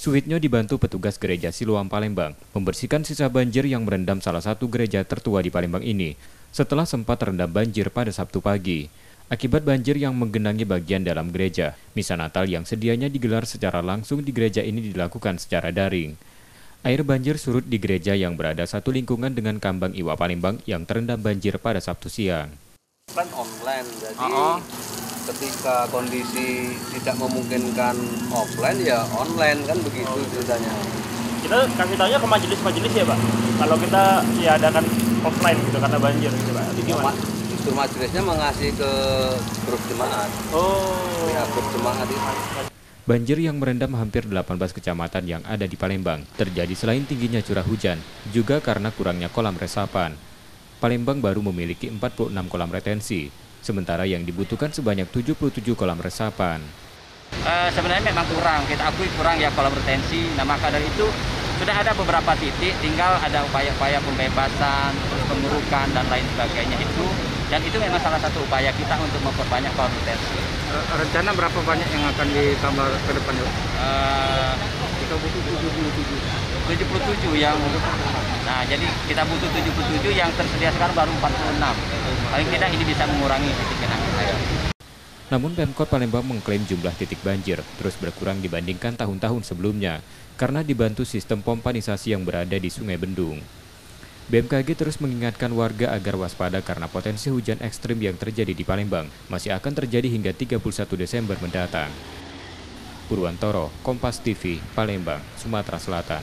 Suhitnyo dibantu petugas gereja Siloam Palembang membersihkan sisa banjir yang merendam salah satu gereja tertua di Palembang ini setelah sempat terendam banjir pada Sabtu pagi. Akibat banjir yang menggenangi bagian dalam gereja, misa Natal yang sedianya digelar secara langsung di gereja ini dilakukan secara daring. Air banjir surut di gereja yang berada satu lingkungan dengan Kambang Iwa Palembang yang terendam banjir pada Sabtu siang. Kan online, jadi ketika kondisi tidak memungkinkan offline ya online kan begitu ceritanya. Kita kasih taunya ke majelis-majelis ya Pak, kalau kita ya adakan offline gitu karena banjir gitu Pak. Itu gimana? Justru majelisnya mengasih ke grup jemaat. Ya, grup jemaat itu. Banjir yang merendam hampir 18 kecamatan yang ada di Palembang terjadi selain tingginya curah hujan, juga karena kurangnya kolam resapan. Palembang baru memiliki 46 kolam retensi, sementara yang dibutuhkan sebanyak 77 kolam resapan. Sebenarnya memang kurang, kita akui kurang ya kolam retensi. Nah maka dari itu sudah ada beberapa titik, tinggal ada upaya-upaya pembebasan, terus pengurukan dan lain sebagainya itu. Dan itu memang salah satu upaya kita untuk memperbanyak kolam retensi. Rencana berapa banyak yang akan ditambah ke depan? Kita butuh 77 yang, nah jadi kita butuh 77 yang tersedia sekarang baru 46. Paling tidak ini bisa mengurangi titik genangan air. Namun Pemkot Palembang mengklaim jumlah titik banjir terus berkurang dibandingkan tahun-tahun sebelumnya karena dibantu sistem pompanisasi yang berada di Sungai Bendung. BMKG terus mengingatkan warga agar waspada karena potensi hujan ekstrim yang terjadi di Palembang masih akan terjadi hingga 31 Desember mendatang. Purwantoro, Kompas TV, Palembang, Sumatera Selatan.